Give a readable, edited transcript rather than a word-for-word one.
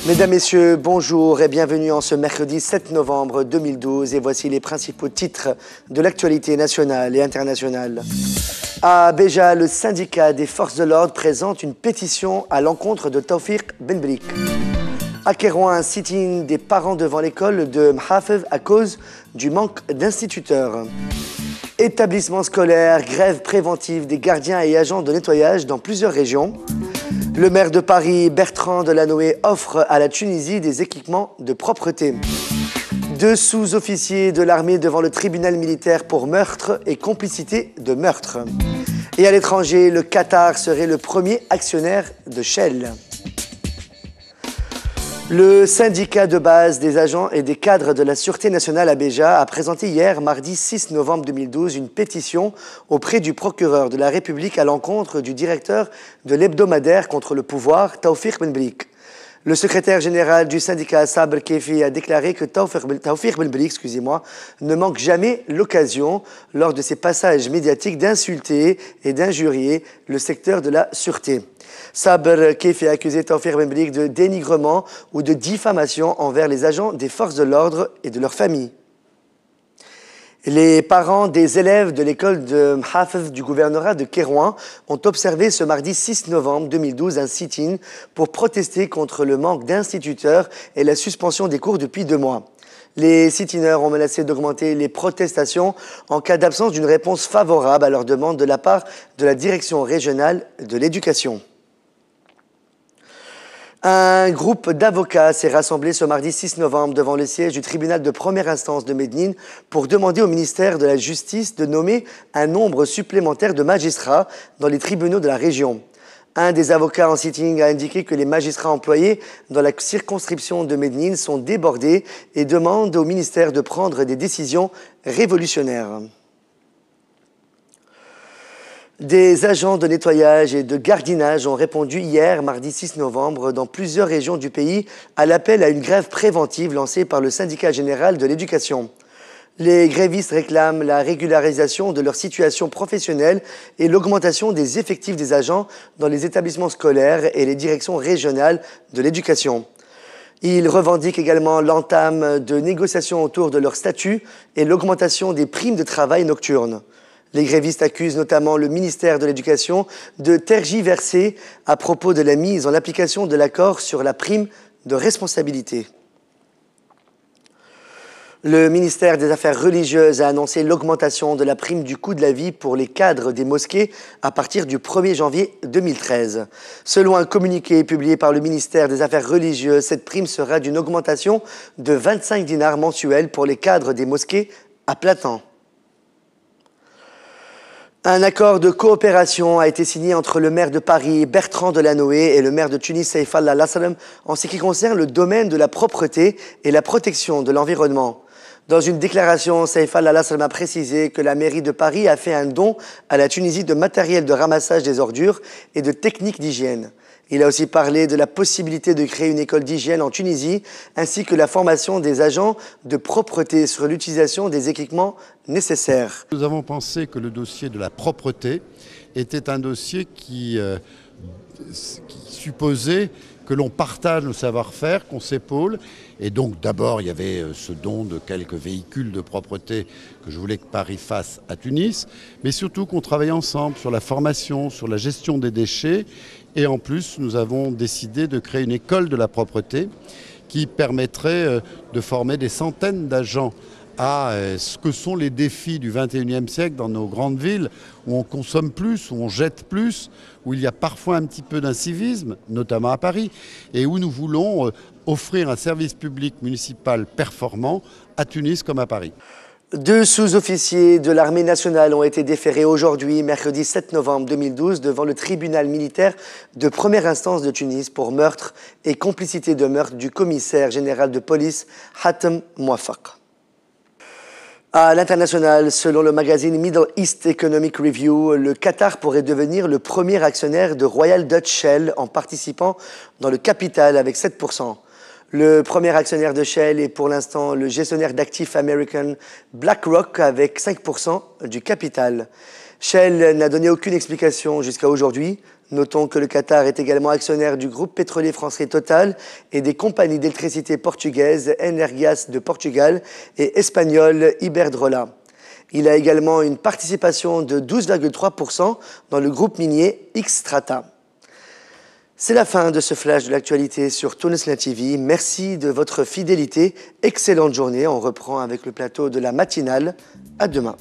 Mesdames, Messieurs, bonjour et bienvenue en ce mercredi 7 novembre 2012 et voici les principaux titres de l'actualité nationale et internationale. À Béja, le syndicat des forces de l'ordre présente une pétition à l'encontre de Taoufik Ben Brik. À Kérouan, un sit-in des parents devant l'école de Mhafez à cause du manque d'instituteurs. Établissements scolaires, grève préventive des gardiens et agents de nettoyage dans plusieurs régions. Le maire de Paris, Bertrand Delanoë, offre à la Tunisie des équipements de propreté. 2 sous-officiers de l'armée devant le tribunal militaire pour meurtre et complicité de meurtre. Et à l'étranger, le Qatar serait le premier actionnaire de Shell. Le syndicat de base des agents et des cadres de la Sûreté nationale à Béja a présenté hier, mardi 6 novembre 2012, une pétition auprès du procureur de la République à l'encontre du directeur de l'hebdomadaire contre le pouvoir, Taoufik Ben Brik. Le secrétaire général du syndicat Sabr Kefi a déclaré que Taoufik Ben Brik, ne manque jamais l'occasion, lors de ses passages médiatiques, d'insulter et d'injurier le secteur de la sûreté. Sabr Kefi a accusé Taoufik Ben Brik de dénigrement ou de diffamation envers les agents des forces de l'ordre et de leurs familles. Les parents des élèves de l'école de Mhafez du gouvernorat de Kérouan ont observé ce mardi 6 novembre 2012 un sit-in pour protester contre le manque d'instituteurs et la suspension des cours depuis 2 mois. Les sit-ineurs ont menacé d'augmenter les protestations en cas d'absence d'une réponse favorable à leur demande de la part de la direction régionale de l'éducation. Un groupe d'avocats s'est rassemblé ce mardi 6 novembre devant le siège du tribunal de première instance de Médine pour demander au ministère de la Justice de nommer un nombre supplémentaire de magistrats dans les tribunaux de la région. Un des avocats en sitting a indiqué que les magistrats employés dans la circonscription de Médine sont débordés et demande au ministère de prendre des décisions révolutionnaires. Des agents de nettoyage et de gardiennage ont répondu hier, mardi 6 novembre, dans plusieurs régions du pays, à l'appel à une grève préventive lancée par le syndicat général de l'éducation. Les grévistes réclament la régularisation de leur situation professionnelle et l'augmentation des effectifs des agents dans les établissements scolaires et les directions régionales de l'éducation. Ils revendiquent également l'entame de négociations autour de leur statut et l'augmentation des primes de travail nocturnes. Les grévistes accusent notamment le ministère de l'Éducation de tergiverser à propos de la mise en application de l'accord sur la prime de responsabilité. Le ministère des Affaires religieuses a annoncé l'augmentation de la prime du coût de la vie pour les cadres des mosquées à partir du 1er janvier 2013. Selon un communiqué publié par le ministère des Affaires religieuses, cette prime sera d'une augmentation de 25 dinars mensuels pour les cadres des mosquées à plein temps. Un accord de coopération a été signé entre le maire de Paris, Bertrand Delanoë, et le maire de Tunis, Saïf al-Aslam, en ce qui concerne le domaine de la propreté et la protection de l'environnement. Dans une déclaration, Saïf al-Aslam a précisé que la mairie de Paris a fait un don à la Tunisie de matériel de ramassage des ordures et de techniques d'hygiène. Il a aussi parlé de la possibilité de créer une école d'hygiène en Tunisie, ainsi que la formation des agents de propreté sur l'utilisation des équipements nécessaires. Nous avons pensé que le dossier de la propreté était un dossier qui supposait que l'on partage le savoir-faire, qu'on s'épaule. Et donc d'abord, il y avait ce don de quelques véhicules de propreté que je voulais que Paris fasse à Tunis, mais surtout qu'on travaille ensemble sur la formation, sur la gestion des déchets. Et en plus, nous avons décidé de créer une école de la propreté qui permettrait de former des centaines d'agents à ce que sont les défis du XXIe siècle dans nos grandes villes, où on consomme plus, où on jette plus, où il y a parfois un petit peu d'incivisme, notamment à Paris, et où nous voulons offrir un service public municipal performant à Tunis comme à Paris. 2 sous-officiers de l'armée nationale ont été déférés aujourd'hui, mercredi 7 novembre 2012, devant le tribunal militaire de première instance de Tunis pour meurtre et complicité de meurtre du commissaire général de police Hatem Mouafaq. À l'international, selon le magazine Middle East Economic Review, le Qatar pourrait devenir le premier actionnaire de Royal Dutch Shell en participant dans le capital avec 7%. Le premier actionnaire de Shell est pour l'instant le gestionnaire d'actifs américain BlackRock avec 5% du capital. Shell n'a donné aucune explication jusqu'à aujourd'hui Notons que le Qatar est également actionnaire du groupe pétrolier français Total et des compagnies d'électricité portugaises Energas de Portugal et espagnole Iberdrola. Il a également une participation de 12,3% dans le groupe minier Xstrata. C'est la fin de ce flash de l'actualité sur Tunesnet TV. Merci de votre fidélité. Excellente journée. On reprend avec le plateau de la matinale. À demain.